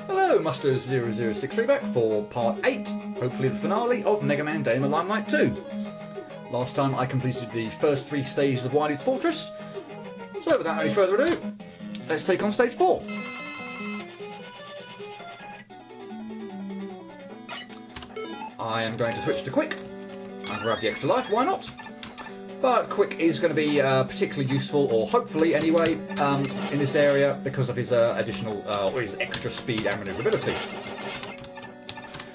Hello, Muster0063 back for part 8, hopefully the finale of Mega Man Day in Limelight 2. Last time I completed the first 3 stages of Wily's Fortress, so without any further ado, let's take on stage 4. I am going to switch to Quick and grab the extra life, why not? But Quick is going to be particularly useful, or hopefully anyway, in this area because of his additional, or his extra speed and manoeuvrability.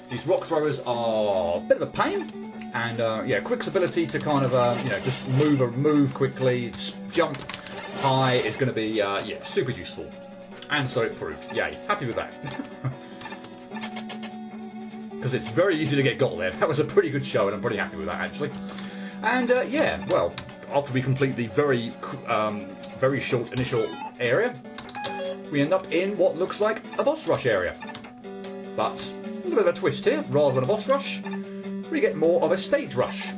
These rock throwers are a bit of a pain, and yeah, Quick's ability to kind of, you know, just move quickly, jump high is going to be, yeah, super useful. And so it proved. Yay, happy with that. Because it's very easy to get got there. That was a pretty good show, and I'm pretty happy with that actually. And yeah, well, after we complete the very short initial area, we end up in what looks like a boss rush area. But a little bit of a twist here. Rather than a boss rush, we get more of a stage rush.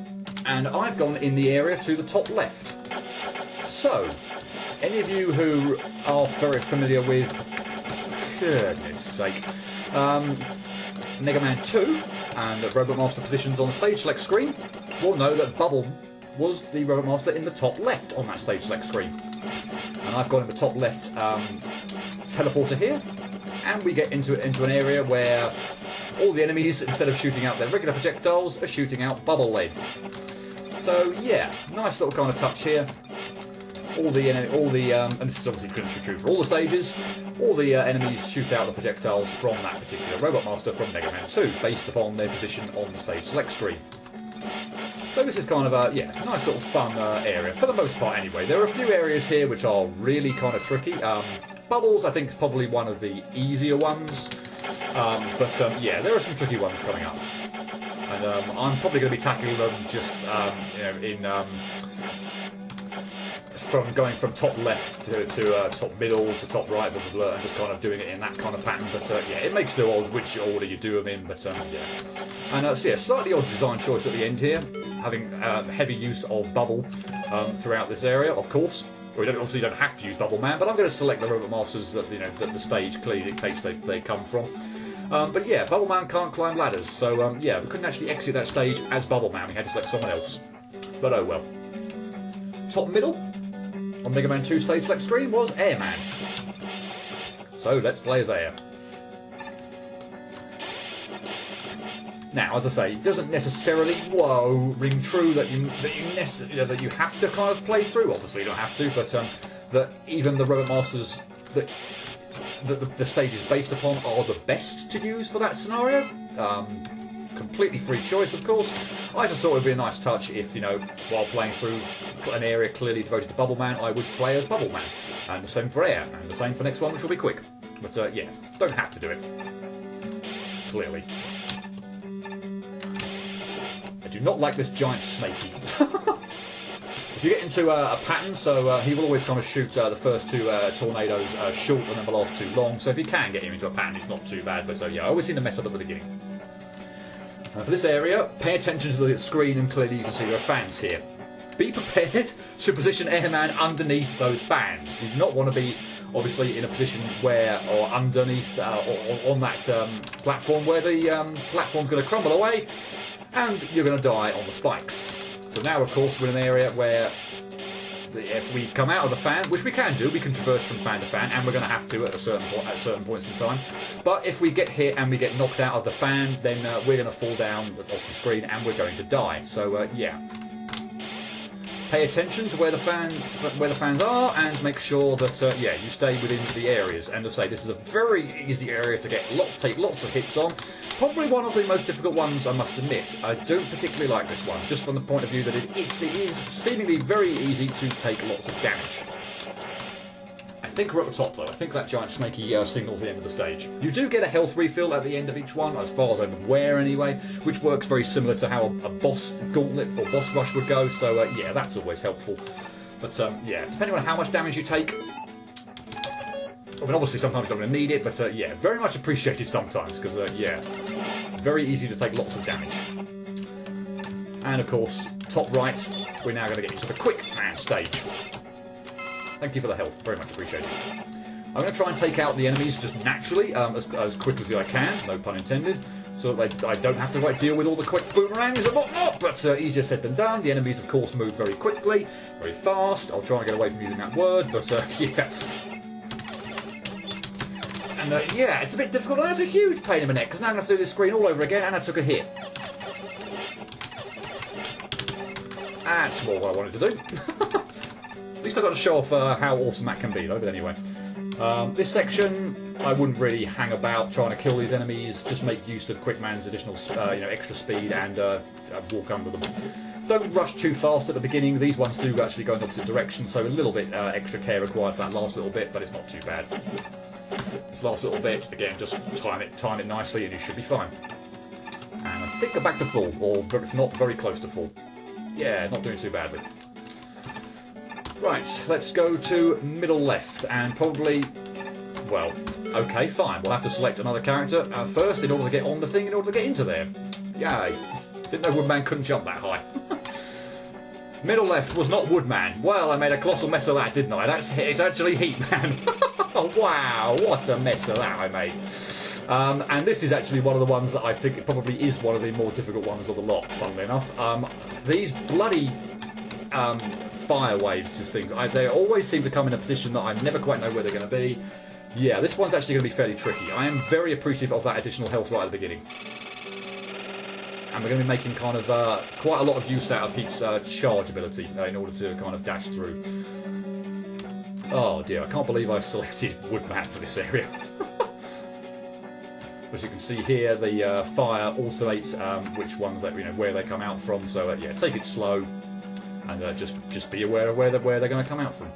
And I've gone in the area to the top left. So, any of you who are very familiar with, goodness sake, Mega Man 2 and the Robot Master positions on the stage select screen will know that Bubble was the Robot Master in the top left on that stage select screen. And I've got in the top left teleporter here, and we get into an area where all the enemies, instead of shooting out their regular projectiles, are shooting out bubble leads. So yeah, nice little kind of touch here. And this is obviously pretty true for all the stages, all the enemies shoot out the projectiles from that particular Robot Master from Mega Man 2, based upon their position on the stage select screen. So this is kind of a, yeah, nice little fun area, for the most part anyway. There are a few areas here which are really kind of tricky. Bubbles, I think, is probably one of the easier ones, but yeah, there are some tricky ones coming up. And I'm probably going to be tackling them just, you know, from going from top left to top middle to top right, blah, blah, blah, and just kind of doing it in that kind of pattern. But yeah, it makes no odds which order you do them in. But yeah, and so yeah, slightly odd design choice at the end here, having heavy use of Bubble throughout this area, of course. We obviously don't have to use Bubble Man, but I'm going to select the Robot Masters that, you know, that the stage clearly dictates they come from. But yeah, Bubble Man can't climb ladders, so yeah, we couldn't actually exit that stage as Bubble Man. We had to select someone else. But oh well. Top middle on Mega Man 2 stage select screen was Airman. So let's play as Air. Now, as I say, it doesn't necessarily ring true that you have to kind of play through. Obviously, you don't have to, but that even the Robot Masters that the stage is based upon are the best to use for that scenario. Completely free choice, of course. I just thought it would be a nice touch if, you know, while playing through an area clearly devoted to Bubble Man, I would play as Bubble Man. And the same for Air, and the same for next one, which will be Quick. But yeah, don't have to do it. Clearly. I do not like this giant snakey. If you get into a pattern, so he will always kind of shoot the first 2 tornadoes short and then the last 2 long. So if you can get him into a pattern, it's not too bad. But yeah, I always seem to mess up at the beginning. For this area, pay attention to the screen, and clearly you can see there are fans here. Be prepared to position Airman underneath those fans. You do not want to be, obviously, in a position where, or underneath, or on that platform where the platform's going to crumble away, and you're going to die on the spikes. So now, of course, we're in an area where if we come out of the fan, which we can do, we can traverse from fan to fan, and we're going to have to at certain points in time. But if we get hit and we get knocked out of the fan, then we're going to fall down off the screen and we're going to die. So yeah, pay attention to where the fans are, and make sure that yeah, you stay within the areas. And to say, this is a very easy area to take lots of hits on. Probably one of the most difficult ones, I must admit. I don't particularly like this one, just from the point of view that it is seemingly very easy to take lots of damage. I think we're at the top though. I think that giant snaky signals the end of the stage. You do get a health refill at the end of each one, as far as I'm aware anyway, which works very similar to how a boss gauntlet or boss rush would go, so yeah, that's always helpful. But yeah, depending on how much damage you take, I mean, obviously sometimes you're going to need it, but yeah, very much appreciated sometimes, because yeah, very easy to take lots of damage. And of course, top right, we're now going to get into the Quick Man stage. Thank you for the health, very much appreciated. I'm going to try and take out the enemies just naturally, as quickly as I can, no pun intended, so that I don't have to deal with all the quick boomerangs and whatnot, but easier said than done. The enemies, of course, move very quickly, very fast. I'll try and get away from using that word, but yeah. And yeah, it's a bit difficult, and that's a huge pain in the neck, because now I'm going to have to do this screen all over again, and I took a hit. That's more what I wanted to do. At least I've got to show off how awesome that can be, though, but anyway. This section, I wouldn't really hang about trying to kill these enemies, just make use of Quickman's additional extra speed and walk under them. Don't rush too fast at the beginning. These ones do actually go in the opposite direction, so a little bit extra care required for that last little bit, but it's not too bad. This last little bit, again, just time it nicely and you should be fine. And I think I'm back to full, or if not, very close to full. Yeah, not doing too badly. Right, let's go to middle left, and probably, well, okay, fine. We'll have to select another character first in order to get on the thing, in order to get into there. Yay. Didn't know Woodman couldn't jump that high. Middle left was not Woodman. Well, I made a colossal mess of that, didn't I? It's actually Heatman. Wow, what a mess of that I made. And this is actually one of the ones that I think it probably is one of the more difficult ones of the lot, funnily enough. These bloody fire waves, just things, they always seem to come in a position that I never quite know where they're going to be. Yeah, this one's actually going to be fairly tricky. I am very appreciative of that additional health right at the beginning. And we're going to be making kind of quite a lot of use out of Heat's charge ability in order to kind of dash through. Oh dear, I can't believe I selected Woodman for this area. As you can see here, the fire alternates which ones that where they come out from. So yeah, take it slow, and just be aware of where they're going to come out from.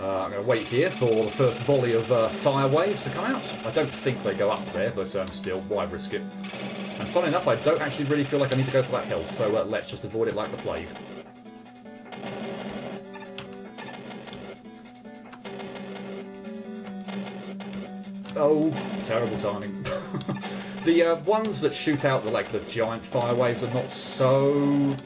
I'm going to wait here for the first volley of fire waves to come out. I don't think they go up there, but still, why risk it? And funny enough, I don't actually really feel like I need to go for that health, so let's just avoid it like the plague. Oh, terrible timing. The ones that shoot out the giant fire waves are not so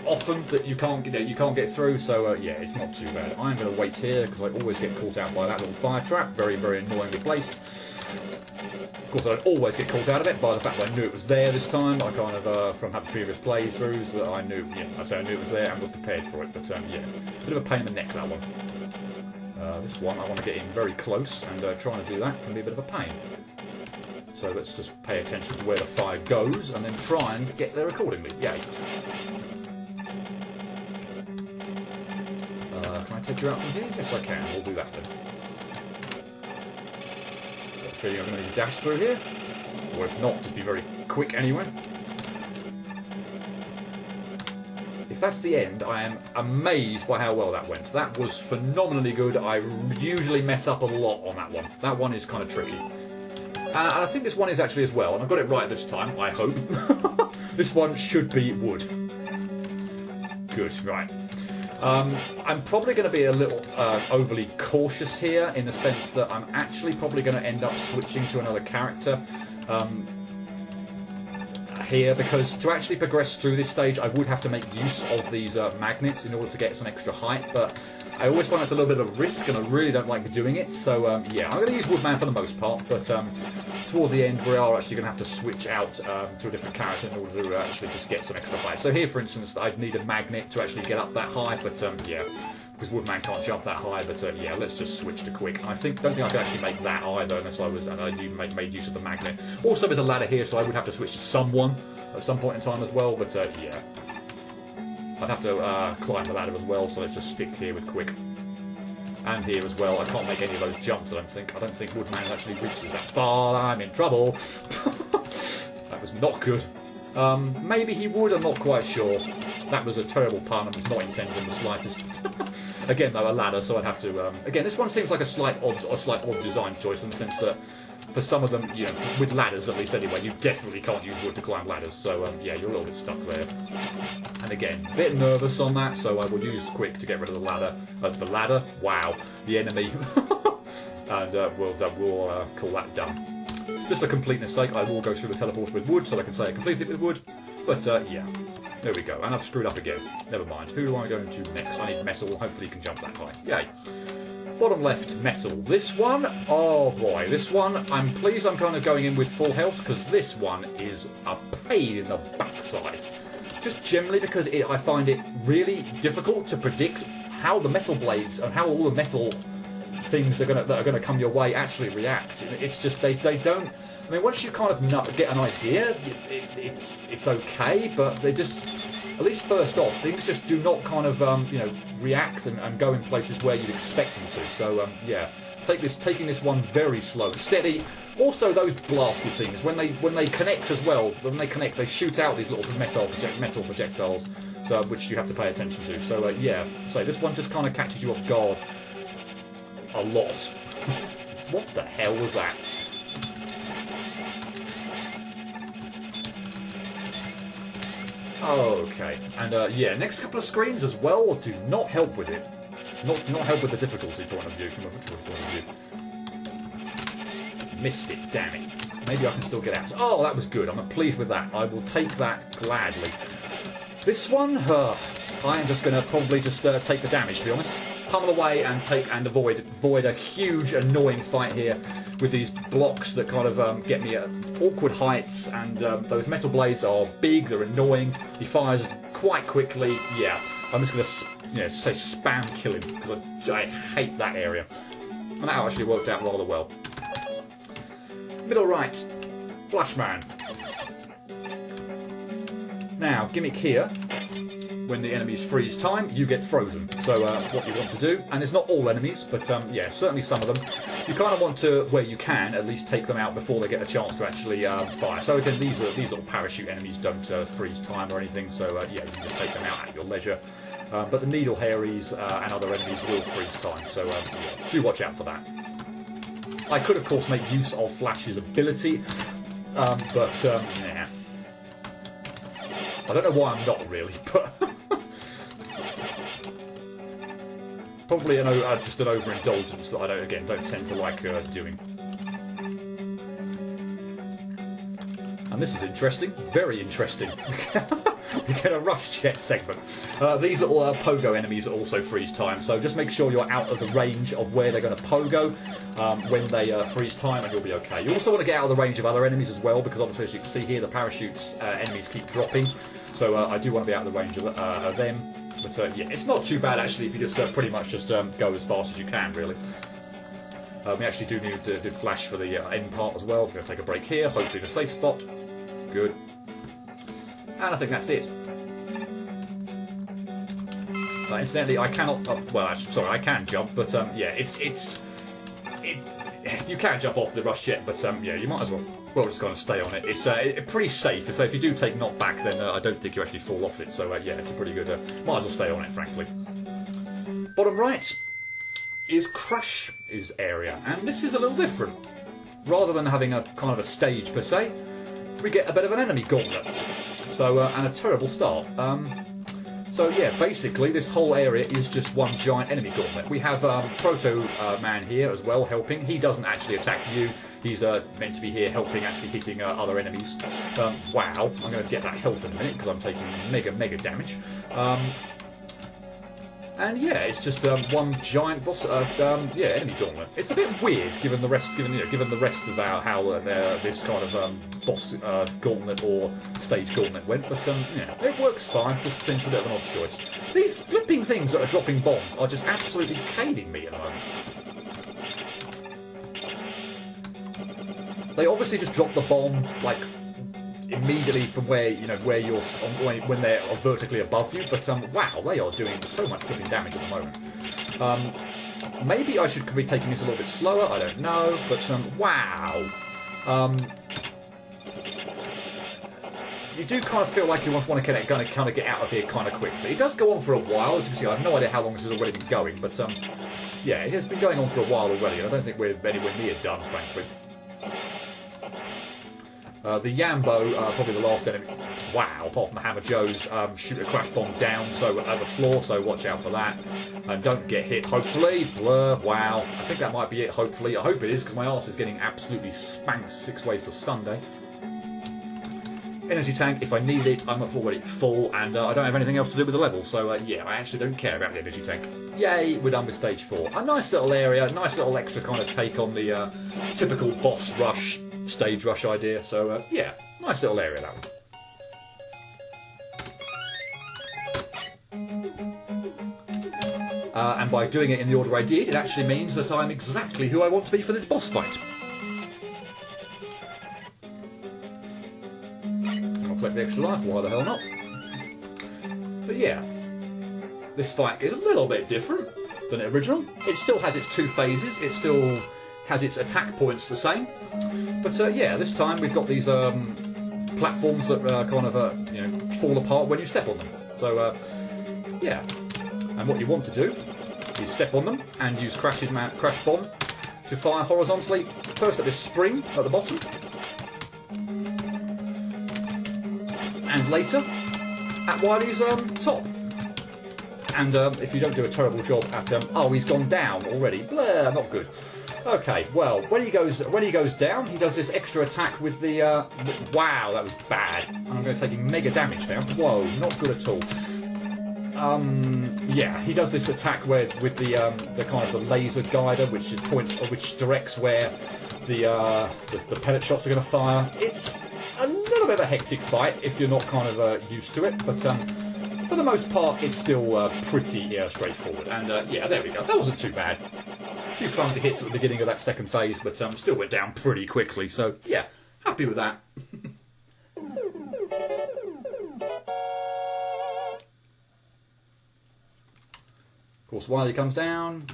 often that you can't get through. So yeah, it's not too bad. I'm going to wait here because I always get caught out by that little fire trap. Very, very annoyingly placed. Of course, I always get caught out of it by the fact that I knew it was there this time. I kind of from having previous playthroughs that I knew. Yeah, I knew it was there and was prepared for it. But yeah, bit of a pain in the neck, that one. This one I want to get in very close, and trying to do that can be a bit of a pain. So let's just pay attention to where the fire goes, and then try and get there accordingly. Yay! Can I take you out from here? Yes, I can. We'll do that then. Got a feeling I'm going to need to dash through here, or if not, just be very quick anyway. If that's the end, I am amazed by how well that went. That was phenomenally good. I usually mess up a lot on that one. That one is kind of tricky. And I think this one is actually as well, and I've got it right this time, I hope. This one should be wood. Good, right. I'm probably going to be a little overly cautious here, in the sense that I'm actually probably going to end up switching to another character. Here, because to actually progress through this stage I would have to make use of these magnets in order to get some extra height, but I always find it's a little bit of risk and I really don't like doing it, so yeah, I'm going to use Woodman for the most part, but toward the end we are actually going to have to switch out to a different character in order to actually just get some extra height. So here, for instance, I'd need a magnet to actually get up that high, but yeah, because Woodman can't jump that high, but yeah, let's just switch to quick. I don't think I could actually make that either unless I made use of the magnet. Also, there's a ladder here, so I would have to switch to someone at some point in time as well, but yeah. I'd have to climb the ladder as well, so let's just stick here with quick. And here as well, I can't make any of those jumps, I don't think Woodman actually reaches that far. I'm in trouble. That was not good. Maybe he would, I'm not quite sure. That was a terrible pun and was not intended in the slightest. Again, though, a ladder, so I'd have to... again, this one seems like a slight odd design choice, in the sense that for some of them, with ladders at least anyway, you definitely can't use wood to climb ladders, so yeah, you're a little bit stuck there. And again, a bit nervous on that, so I will use quick to get rid of the ladder. Wow, the enemy. And we'll call that done. Just for completeness sake, I will go through the teleporter with wood, so I can say I completed it with wood, but yeah. There we go. And I've screwed up again. Never mind. Who do I go to next? I need metal. Hopefully you can jump that high. Yay. Bottom left, metal. This one, oh boy, this one, I'm pleased I'm kind of going in with full health, because this one is a pain in the backside. Just generally because I find it really difficult to predict how the metal blades and how all the metal things that are gonna come your way actually react. It's just they don't. I mean, once you kind of get an idea, it's okay, but they just, at least first off, things just do not kind of react and go in places where you'd expect them to. So yeah, taking this one very slow, steady. Also, those blasted things when they connect as well. When they connect, they shoot out these little metal projectiles, so which you have to pay attention to. So yeah, so this one just kind of catches you off guard a lot. What the hell was that? Okay, and yeah, next couple of screens as well do not help with it. Not help with the difficulty point of view, from a difficulty point of view. Missed it, damn it. Maybe I can still get out. Oh, that was good. I'm pleased with that. I will take that gladly. This one, I am just going to probably just take the damage, to be honest. Pummel away and avoid a huge, annoying fight here with these blocks that kind of get me at awkward heights, and those metal blades are big, they're annoying. He fires quite quickly. Yeah, I'm just going to say spam kill him, because I hate that area. And that actually worked out rather well. Middle right, Flashman. Now, gimmick here. When the enemies freeze time, you get frozen. So what you want to do, and it's not all enemies, but yeah, certainly some of them, you kind of want to, where you can, at least take them out before they get a chance to actually fire. So again, these little parachute enemies don't freeze time or anything, so yeah, you can just take them out at your leisure. But the needle hairies and other enemies will freeze time, so yeah, do watch out for that. I could, of course, make use of Flash's ability, but yeah. I don't know why I'm not really, but probably just an overindulgence that I don't tend to like doing. And this is interesting, very interesting. We get a rush jet segment. These little pogo enemies also freeze time, so just make sure you're out of the range of where they're going to pogo when they freeze time, and you'll be okay. You also want to get out of the range of other enemies as well, because obviously, as you can see here, the parachutes enemies keep dropping. So I do want to be out of the range of them. But yeah, it's not too bad actually if you just pretty much just go as fast as you can, really. We actually do need to do Flash for the end part as well. We're going to take a break here, hopefully in a safe spot. Good. And I think that's it. Incidentally, I cannot... well, actually, sorry, I can jump, but yeah, you can jump off the rush jet, but yeah, you might as well just kind of stay on it. It's pretty safe, so if you do take knockback, then I don't think you actually fall off it. So yeah, it's a pretty good... might as well stay on it, frankly. Bottom right is Crash's area, and this is a little different. Rather than having a kind of a stage per se, we get a bit of an enemy gauntlet. So and a terrible start. So yeah, basically this whole area is just one giant enemy gauntlet. We have Proto Man here as well helping. He doesn't actually attack you. He's meant to be here helping, actually hitting other enemies. Wow, I'm going to get that health in a minute because I'm taking mega damage. And yeah, it's just one giant boss, yeah, enemy gauntlet. It's a bit weird given the rest of how this kind of boss gauntlet or stage gauntlet went, but yeah, it works fine. Just seems a bit of an odd choice. These flipping things that are dropping bombs are just absolutely caning me at the moment. They obviously just drop the bomb like immediately from where you're when they're vertically above you, but wow, they are doing so much flipping damage at the moment. Maybe I should be taking this a little bit slower, I don't know, but wow. You do kind of feel like you want to kind of get out of here kind of quickly. It does go on for a while, as you can see. I have no idea how long this has already been going, but yeah, it has been going on for a while already, and I don't think we're anywhere near done, frankly. The Yambo, probably the last enemy. Wow, apart from the Hammer Joes, shoot a crash bomb down at the floor, so watch out for that. And don't get hit, hopefully. Blur, wow. I think that might be it, hopefully. I hope it is, because my arse is getting absolutely spanked 6 ways to Sunday. energy tank, if I need it, I'm already full, and I don't have anything else to do with the level, so yeah, I actually don't care about the energy tank. Yay, we're done with stage 4. A nice little area, nice little extra kind of take on the typical boss rush, stage rush idea, so yeah, nice little area, that one. And by doing it in the order I did, it actually means that I'm exactly who I want to be for this boss fight. I'll collect the extra life, why the hell not? But yeah, this fight is a little bit different than the original. It still has its 2 phases, it still has its attack points the same. But yeah, this time we've got these platforms that kind of you know, fall apart when you step on them. So yeah. And what you want to do is step on them and use Crash Bomb to fire horizontally, first at this spring at the bottom, and later at Wily's top. And if you don't do a terrible job at oh, he's gone down already. Blah, not good. Okay, well, when he goes down, he does this extra attack with the wow, that was bad. I'm going to take him mega damage now. Whoa, not good at all. Yeah, he does this attack with the kind of the laser guider, which directs where the pellet shots are going to fire. It's a little bit of a hectic fight if you're not kind of used to it, but for the most part, it's still pretty straightforward. And yeah, there we go. That wasn't too bad. A few clumsy hits at the beginning of that second phase, but still went down pretty quickly. So yeah, happy with that. Of course, Wily comes down,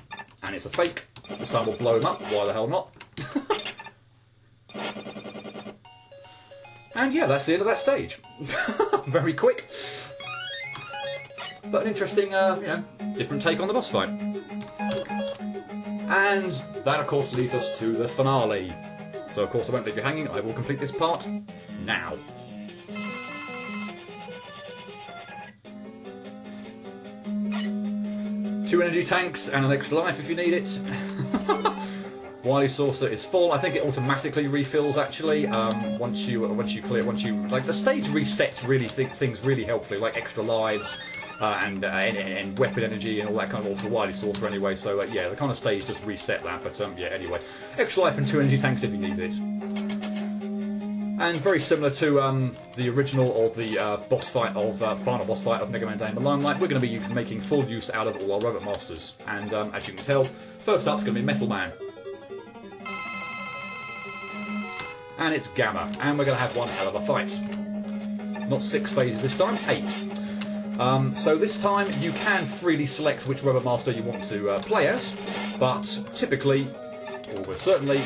and it's a fake. This time we'll blow him up. Why the hell not? And yeah, that's the end of that stage. Very quick, but an interesting, you know, different take on the boss fight. And that, of course, leads us to the finale. So, of course, I won't leave you hanging. I will complete this part now. Two energy tanks and an extra life if you need it. Wily saucer is full. I think it automatically refills actually. Once you like the stage resets really things really helpfully, like extra lives and weapon energy and all that kind of, also Wily saucer anyway. So yeah, the kind of stage just reset that. But yeah, anyway, extra life and 2 energy tanks if you need it. And very similar to the original or the final boss fight of Mega Man Day in the Limelight, we're going to be making full use out of all our Robot Masters. And as you can tell, first up's going to be Metal Man. And it's Gamma, and we're going to have one hell of a fight. Not 6 phases this time, 8. So this time you can freely select which Robot Master you want to play as, but typically, or almost certainly,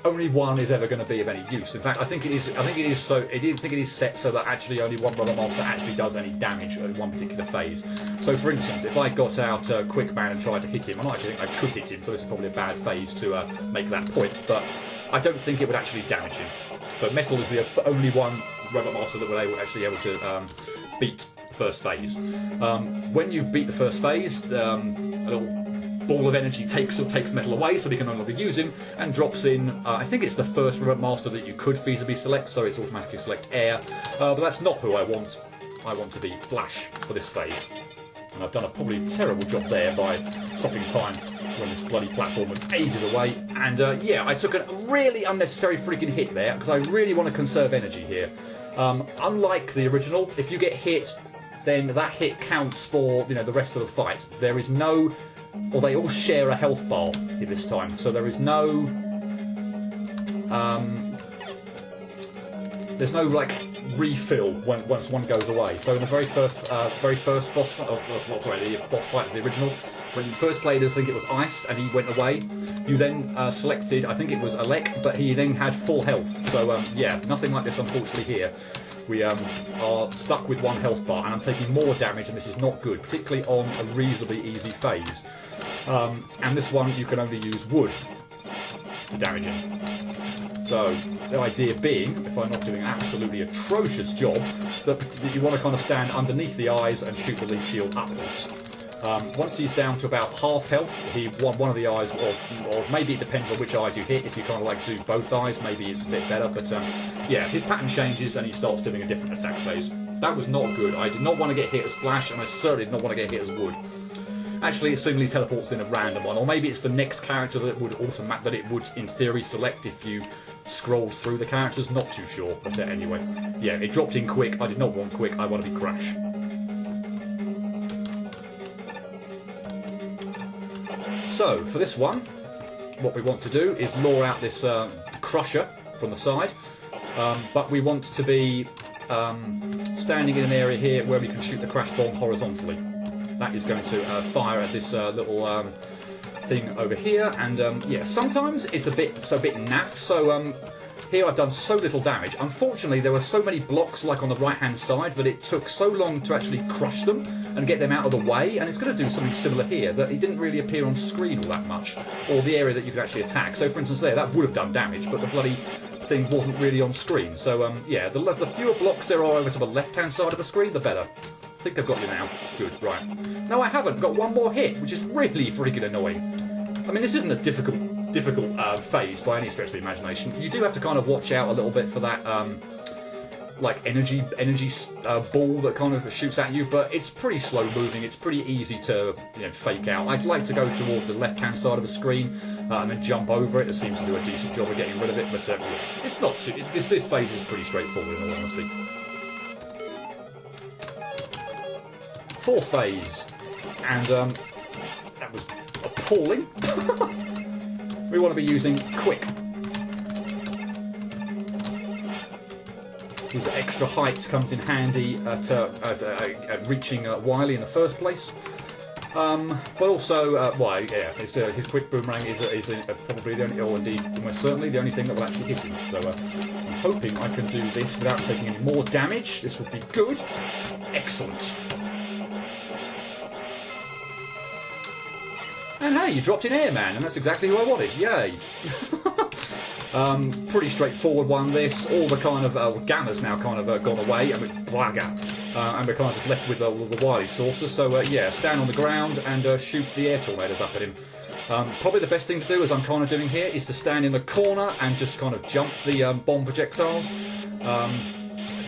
only one is ever going to be of any use. In fact, I think it is set so that actually only one Robot Master actually does any damage in one particular phase. So, for instance, if I got out Quick Man and tried to hit him, I actually think I could hit him. So this is probably a bad phase to make that point, but I don't think it would actually damage him. So Metal is the only one Robot Master that will actually able to beat the first phase. When you've beat the first phase, a little ball of energy takes Metal away, so we can no longer use him, and drops in, I think it's the first Robot Master that you could feasibly select, so it's automatically select Air, but that's not who I want. I want to be Flash for this phase. And I've done a probably terrible job there by stopping time when this bloody platform was ages away, and yeah, I took a really unnecessary freaking hit there, because I really want to conserve energy here. Unlike the original, if you get hit, then that hit counts for, you know, the rest of the fight. There is no... or they all share a health bar here this time, so there is no there's no like refill once one goes away. So in the very first boss fight of the original, when you first played as, I think it was Ice, and he went away, you then selected, I think it was Alec, but he then had full health. So yeah, nothing like this unfortunately here. We are stuck with 1 health bar, and I'm taking more damage, and this is not good, particularly on a reasonably easy phase. And this one, you can only use wood to damage him. So, the idea being, if I'm not doing an absolutely atrocious job, that you want to kind of stand underneath the eyes and shoot the leaf shield upwards. Once he's down to about half health, one of the eyes, or maybe it depends on which eyes you hit. If you kind of like do both eyes, maybe it's a bit better. But yeah, his pattern changes and he starts doing a different attack phase. That was not good. I did not want to get hit as Flash, and I certainly did not want to get hit as Wood. Actually, it seemingly teleports in a random one, or maybe it's the next character that it would in theory select if you scrolled through the characters. Not too sure, but anyway, yeah, it dropped in quick. I did not want quick. I want to be Crash. So for this one, what we want to do is lure out this Crusher from the side, but we want to be standing in an area here where we can shoot the Crash Bomb horizontally. That is going to fire at this little thing over here, and yeah, sometimes it's a bit naff. So here I've done so little damage. Unfortunately, there were so many blocks like on the right hand side that it took so long to actually crush them and get them out of the way, and it's going to do something similar here, that it didn't really appear on screen all that much, or the area that you could actually attack. So for instance there, that would have done damage, but the bloody thing wasn't really on screen. So yeah, the fewer blocks there are over to the left hand side of the screen, the better. I think I've got you now. Good, right. No, I haven't. Got one more hit, which is really freaking annoying. I mean, this isn't a difficult phase by any stretch of the imagination. You do have to kind of watch out a little bit for that, like energy ball that kind of shoots at you, but it's pretty slow moving. It's pretty easy to fake out. I'd like to go toward the left-hand side of the screen and then jump over it. It seems to do a decent job of getting rid of it, but it's not. This phase is pretty straightforward, in all honesty. Fourth phase, and that was appalling. We want to be using Quick. His extra height comes in handy at reaching Wily in the first place. But also, well, yeah, his Quick Boomerang is probably the only, or indeed almost certainly the only thing that will actually hit him. So I'm hoping I can do this without taking any more damage. This would be good. Excellent. And hey, you dropped in Airman, and that's exactly who I wanted. Yay! Pretty straightforward one, this. All the kind of Gamma's now kind of gone away, and we're kind of just left with the Wily saucer. So yeah, stand on the ground and shoot the air tornadoes up at him. Probably the best thing to do, as I'm kind of doing here, is to stand in the corner and just kind of jump the bomb projectiles.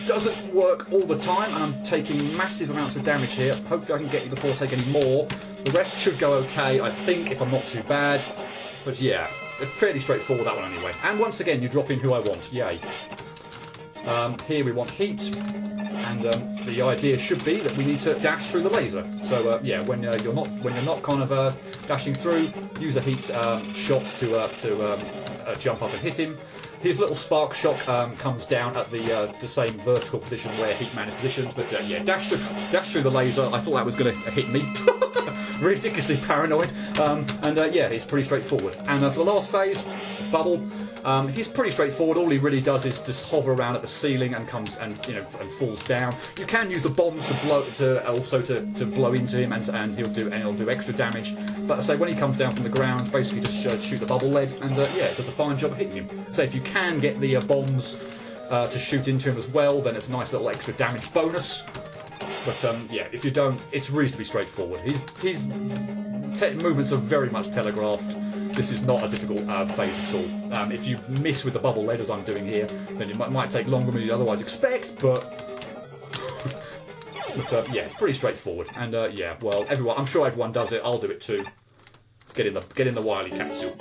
Doesn't work all the time, and I'm taking massive amounts of damage here. Hopefully I can get you before I take any more. The rest should go okay, I think, if I'm not too bad. But yeah, fairly straightforward, that one anyway. And once again, you drop in who I want. Yay. Here we want heat, and the idea should be that we need to dash through the laser. So yeah, when you're not kind of dashing through, use a heat shot to jump up and hit him. His little spark shock comes down at the same vertical position where Heatman is positioned, but yeah, dash through the laser. I thought that was going to hit me. Ridiculously paranoid. And yeah, it's pretty straightforward. And for the last phase, Bubble, he's pretty straightforward. All he really does is just hover around at the ceiling and comes and falls down. You can use the bombs to blow into him, and he'll do extra damage. But I say when he comes down from the ground, basically just shoot the bubble lead, and yeah, it does a fine job of hitting him. So if you can get the bombs to shoot into him as well, then it's a nice little extra damage bonus. But yeah, if you don't, it's reasonably straightforward. His movements are very much telegraphed. This is not a difficult phase at all. If you miss with the bubble lead, as I'm doing here, then it might take longer than you'd otherwise expect, but yeah, it's pretty straightforward. And yeah, well, I'm sure everyone does it. I'll do it too. Let's get in the Wily capsule.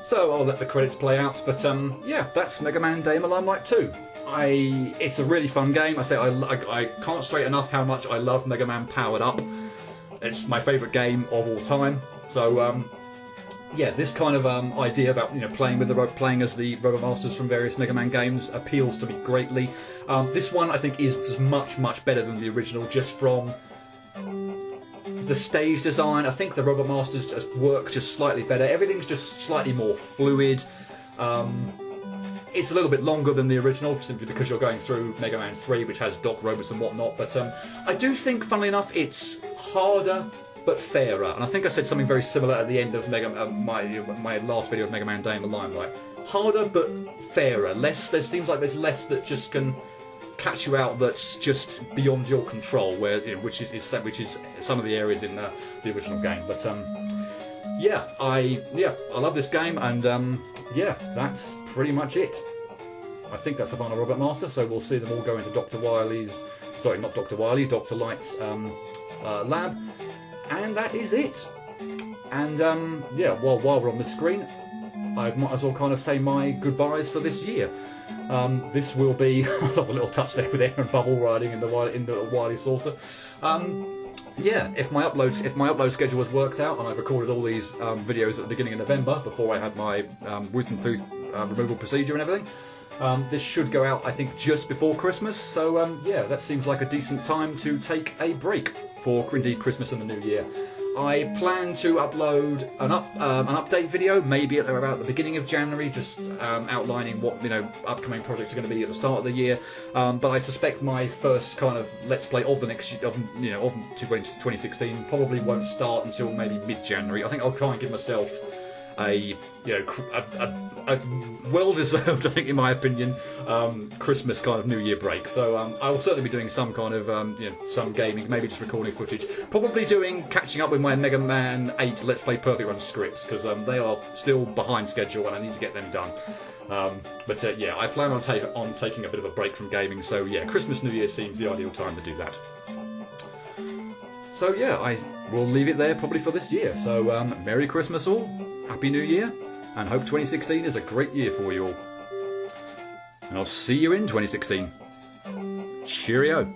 So I'll let the credits play out, but yeah, that's Mega Man Day in the Limelight 2. It's a really fun game. I can't straight enough how much I love Mega Man Powered Up. It's my favourite game of all time. So yeah, this kind of idea about playing as the Robot Masters from various Mega Man games appeals to me greatly. This one I think is just much better than the original, just from the stage design. I think the Robot Masters just work just slightly better. Everything's just slightly more fluid. It's a little bit longer than the original, simply because you're going through Mega Man 3, which has dock robots and whatnot. But I do think, funnily enough, it's harder but fairer. And I think I said something very similar at the end of my last video of Mega Man Day in the Limelight. Harder but fairer. Less. There seems like there's less that just can catch you out. That's just beyond your control. Where which is some of the areas in the original game. But yeah, I love this game, and yeah, that's pretty much it. I think that's the final Robot Master. So we'll see them all go into Dr. Wily's. Sorry, not Dr. Wily. Dr. Light's lab, and that is it. And yeah, while we're on the screen, I might as well kind of say my goodbyes for this year. This will be I love a little touch there with Aaron Bubble riding in the Wily saucer. Yeah, if my upload schedule was worked out and I recorded all these videos at the beginning of November before I had my wisdom tooth removal procedure and everything, this should go out, I think, just before Christmas. So yeah, that seems like a decent time to take a break for indeed Christmas and the New Year. I plan to upload an update video, maybe at about the beginning of January, just outlining what upcoming projects are going to be at the start of the year. But I suspect my first kind of Let's Play of the next of 2016 probably won't start until maybe mid-January. I think I'll try and give myself a well-deserved, I think, in my opinion, Christmas kind of New Year break. So I will certainly be doing some kind of some gaming, maybe just recording footage, probably catching up with my Mega Man 8 Let's Play Perfect Run scripts, because they are still behind schedule and I need to get them done. But yeah, I plan on taking a bit of a break from gaming. So yeah, Christmas New Year seems the ideal time to do that. So yeah, I will leave it there probably for this year. So Merry Christmas all. Happy New Year, and hope 2016 is a great year for you all. And I'll see you in 2016. Cheerio.